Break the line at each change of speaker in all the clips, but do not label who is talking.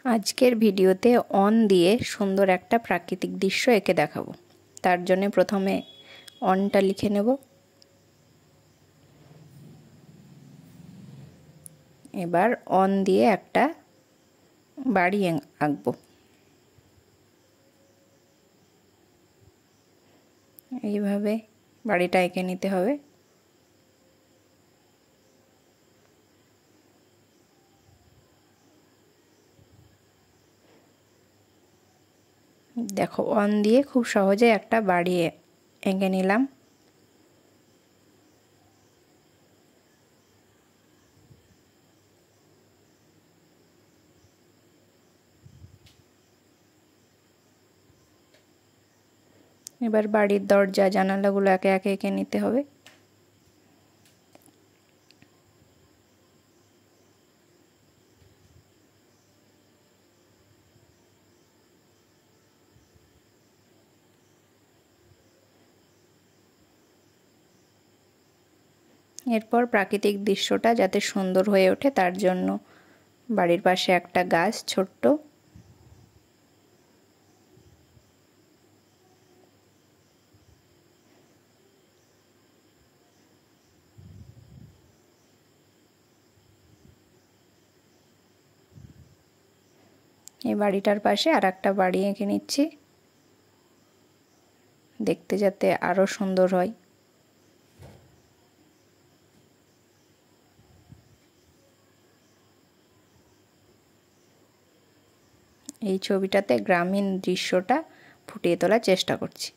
আজকের ভিডিওতে অন দিয়ে সুন্দর একটা প্রাকৃতিক দৃশ্য এঁকে দেখাবো। তার জন্য প্রথমে অনটা লিখে নেব। এবার অন দিয়ে একটা বাড়ি আঁকবো। এইভাবে বাড়িটা এঁকে নিতে হবে। দেখো, অন দিয়ে খুব সহজে একটা বাড়ি এঁকে নিলাম। এবার বাড়ির দরজা জানালাগুলো একে একে এঁকে নিতে হবে। এরপর প্রাকৃতিক দৃশ্যটা যাতে সুন্দর হয়ে ওঠে তার জন্য বাড়ির পাশে একটা গাছ ছোট্ট, এই বাড়িটার পাশে আর একটা বাড়ি এঁকে নিচ্ছি, দেখতে যাতে আরো সুন্দর হয়। এই ছবিটাতে গ্রামীণ দৃশ্যটা ফুটিয়ে তোলার চেষ্টা করছি।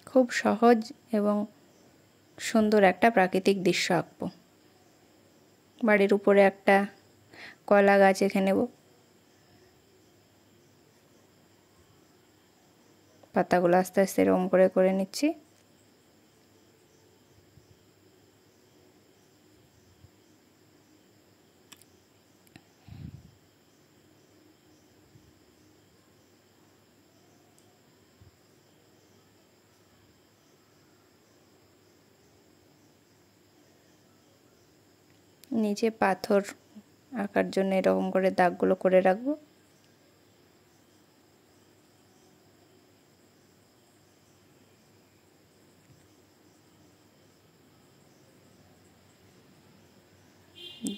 খুব সহজ এবং সুন্দর একটা প্রাকৃতিক দৃশ্য আঁকবো। বাড়ির উপরে একটা কলা গাছ এঁকে নেব। পাতাগুলো আস্তে আস্তে এরকম করে নিচ্ছি। নিচে পাথর আঁকার জন্য এরকম করে দাগগুলো করে রাখবো।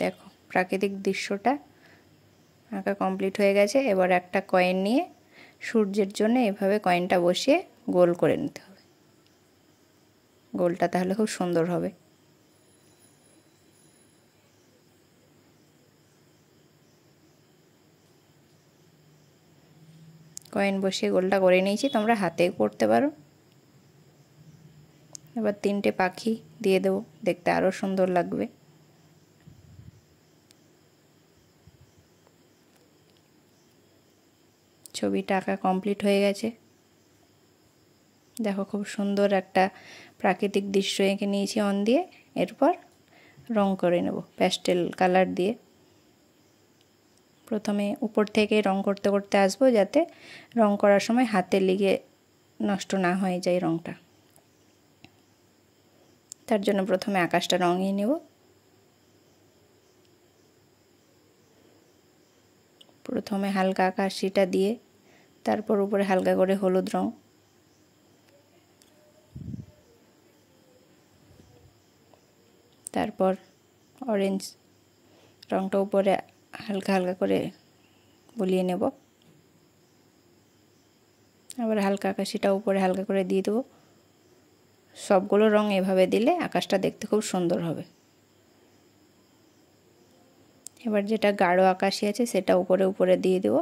দেখো, প্রাকৃতিক দৃশ্যটা আঁকা কমপ্লিট হয়ে গেছে। এবার একটা কয়েন নিয়ে সূর্যের জন্য এভাবে কয়েনটা বসিয়ে গোল করে নিতে হবে। গোলটা তাহলে খুব সুন্দর হবে। কয়েন বসিয়ে গোলটা করে নিয়েছি, তোমরা হাতে করতে পারো। এবার তিনটে পাখি দিয়ে দেবো, দেখতে আরো সুন্দর লাগবে। ছবিটা আঁকা কমপ্লিট হয়ে গেছে। দেখো, খুব সুন্দর একটা প্রাকৃতিক দৃশ্য এঁকে নিয়েছি অন দিয়ে। এরপর রং করে নেব প্যাস্টেল কালার দিয়ে। প্রথমে উপর থেকে রং করতে করতে আসবো, যাতে রং করার সময় হাতে লেগে নষ্ট না হয়ে যায় রংটা। তার জন্য প্রথমে আকাশটা রঙিয়ে নেব। প্রথমে হালকা আকাশিটা দিয়ে তারপর উপরে হালকা করে হলুদ রং, তারপর অরেঞ্জ রংটা উপরে হালকা হালকা করে বুলিয়ে নেব। আবার হালকা আকাশিটা উপরে হালকা করে দিয়ে দেবো। সবগুলো রং এভাবে দিলে আকাশটা দেখতে খুব সুন্দর হবে। এবার যেটা গাঢ় আকাশি আছে সেটা উপরে উপরে দিয়ে দেব।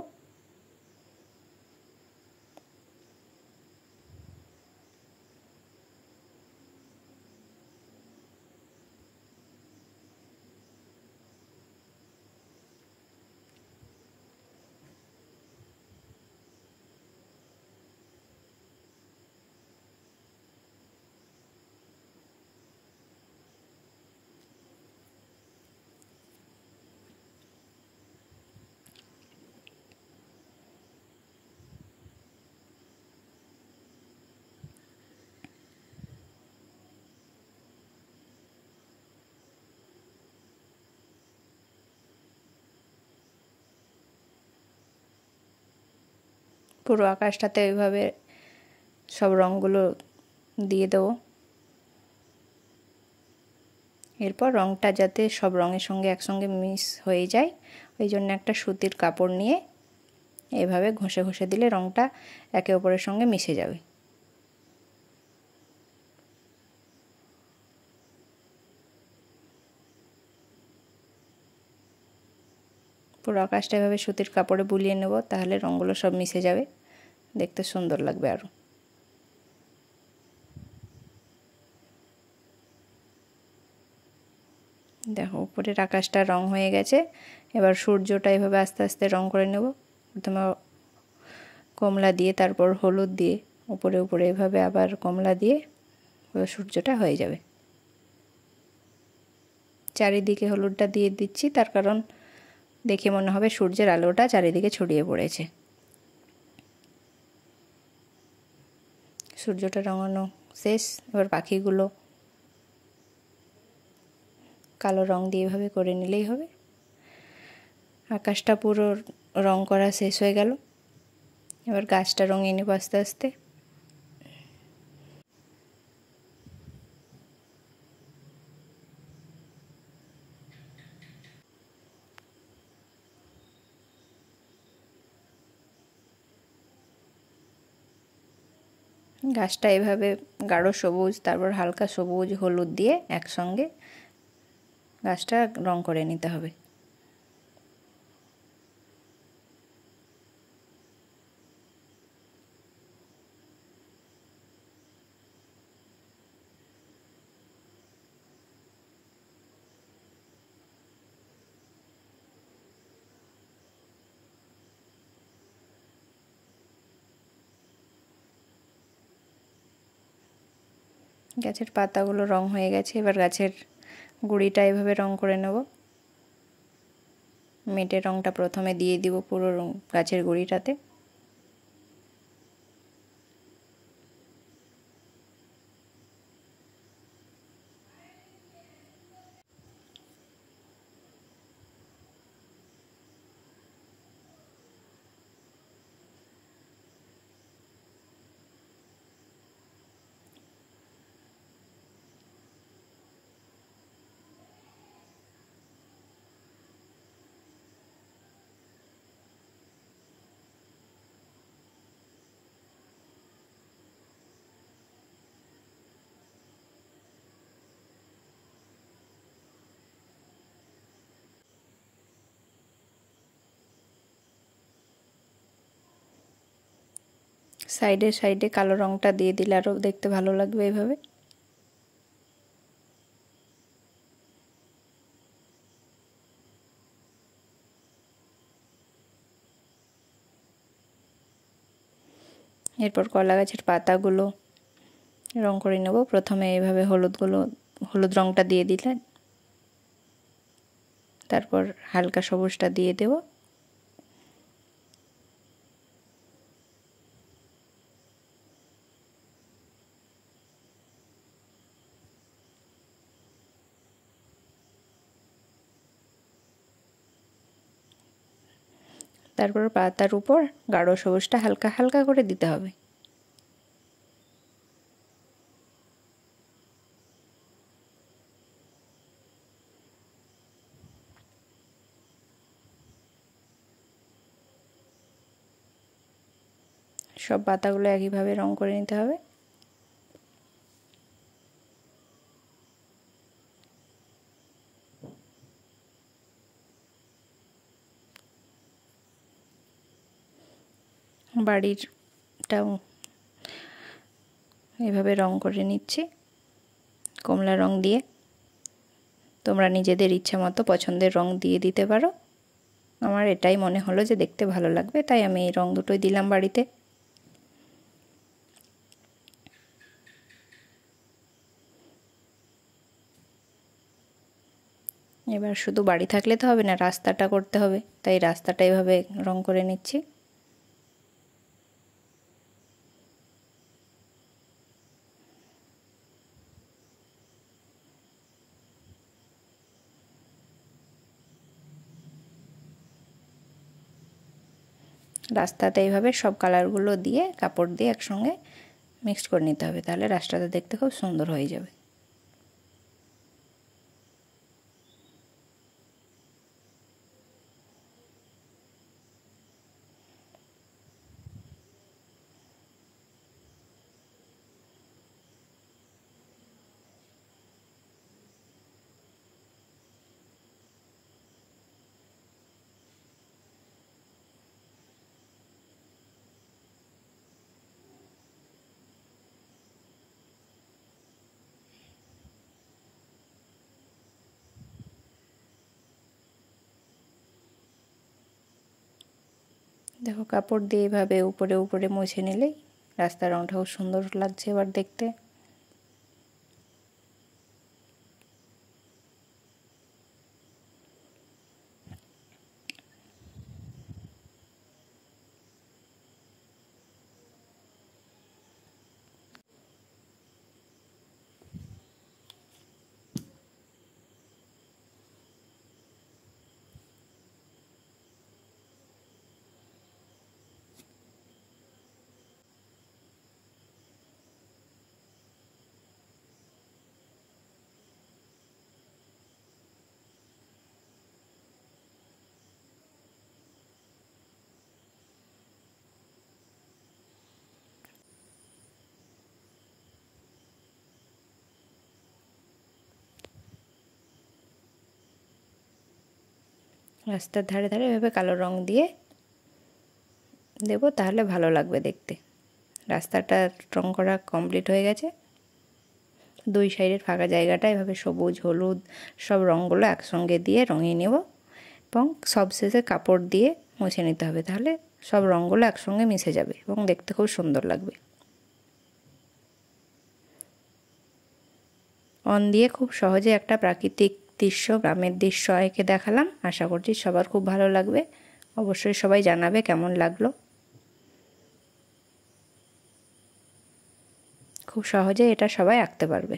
পুরো আকাশটাতে ওইভাবে সব রঙগুলো দিয়ে দেবো। এরপর রঙটা যাতে সব রঙের সঙ্গে একসঙ্গে মিক্স হয়ে যায়, ওই জন্য একটা সুতির কাপড় নিয়ে এভাবে ঘষে ঘষে দিলে রঙটা একে অপরের সঙ্গে মিশে যাবে। পুরো আকাশটা এভাবে সুতির কাপড়ে বুলিয়ে নেব, তাহলে রঙগুলো সব মিশে যাবে, দেখতে সুন্দর লাগবে আরও। দেখো উপরের আকাশটা রং হয়ে গেছে। এবার সূর্যটা এভাবে আস্তে আস্তে রং করে নেব। প্রথমে কমলা দিয়ে, তারপর হলুদ দিয়ে, উপরে উপরে এভাবে আবার কমলা দিয়ে সূর্যটা হয়ে যাবে। চারিদিকে হলুদটা দিয়ে দিচ্ছি, তার কারণ দেখে মনে হবে সূর্যের আলোটা চারিদিকে ছড়িয়ে পড়েছে। সূর্যটা রঙানো শেষ। এবার পাখিগুলো কালো রং দিয়ে এভাবে করে নিলেই হবে। আকাশটা পুরো রং করা শেষ হয়ে গেল। এবার গাছটা রঙিয়ে নেব আস্তে আস্তে। গাছটা এভাবে গাঢ় সবুজ, তারপর হালকা সবুজ, হলুদ দিয়ে একসঙ্গে গাছটা রং করে নিতে হবে। গাছের পাতাগুলো রং হয়ে গেছে। এবার গাছের গুঁড়িটা এভাবে রং করে নেব। মেটে রংটা প্রথমে দিয়ে দিব পুরো গাছের গুঁড়িটাতে। সাইডে সাইডে কালো রংটা দিয়ে দিলে আরও দেখতে ভালো লাগবে এভাবে। এরপর কলা গাছের পাতাগুলো রং করে নেব। প্রথমে এভাবে হলুদ রংটা দিয়ে দিলেন, তারপর হালকা সবুজটা দিয়ে দেব। তারপর পাতার উপর গাঢ় সবুজটা হালকা হালকা করে দিতে হবে। সব পাতাগুলো একইভাবে রং করে নিতে হবে। বাড়িরটাও এভাবে রং করে নিচ্ছি কমলা রং দিয়ে। তোমরা নিজেদের ইচ্ছা মতো পছন্দের রং দিয়ে দিতে পারো। আমার এটাই মনে হলো যে দেখতে ভালো লাগবে, তাই আমি এই রং দুটোই দিলাম বাড়িতে। এবার শুধু বাড়ি থাকলে তো হবে না, রাস্তাটা করতে হবে, তাই রাস্তাটা এভাবে রং করে নিচ্ছি। রাস্তাতে এইভাবে সব কালারগুলো দিয়ে কাপড় দিয়ে একসঙ্গে মিক্সড করে নিতে হবে, তাহলে রাস্তাটা দেখতে খুব সুন্দর হয়ে যাবে। দেখো কাপড় দিয়ে এইভাবে উপরে উপরে মুছে নিলেই রাস্তার রঙটাও সুন্দর লাগছে এবার দেখতে। রাস্তার ধারে ধারে এভাবে কালো রং দিয়ে দেবো, তাহলে ভালো লাগবে দেখতে। রাস্তাটা রং করা কমপ্লিট হয়ে গেছে। দুই সাইডের ফাঁকা জায়গাটা এভাবে সবুজ হলুদ সব রঙগুলো একসঙ্গে দিয়ে রঙিয়ে নেব এবং সবশেষে কাপড় দিয়ে মুছে নিতে হবে, তাহলে সব রঙগুলো একসঙ্গে মিশে যাবে এবং দেখতে খুব সুন্দর লাগবে। অন দিয়ে খুব সহজে একটা প্রাকৃতিক দৃশ্য, গ্রামের দৃশ্য এঁকে দেখালাম। আশা করছি সবার খুব ভালো লাগবে। অবশ্যই সবাই জানাবে কেমন লাগলো। খুব সহজে এটা সবাই আঁকতে পারবে।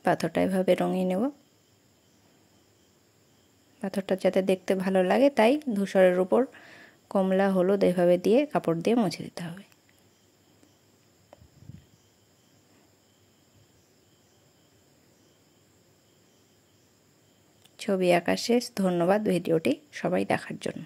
পাথরটা এভাবে রঙিয়ে নেব। পাথরটা যাতে দেখতে ভালো লাগে তাই ধূসরের উপর কমলা হলুদ এভাবে দিয়ে কাপড় দিয়ে মুছে দিতে হবে। ছবি আঁকা শেষ। ধন্যবাদ ভিডিওটি সবাই দেখার জন্য।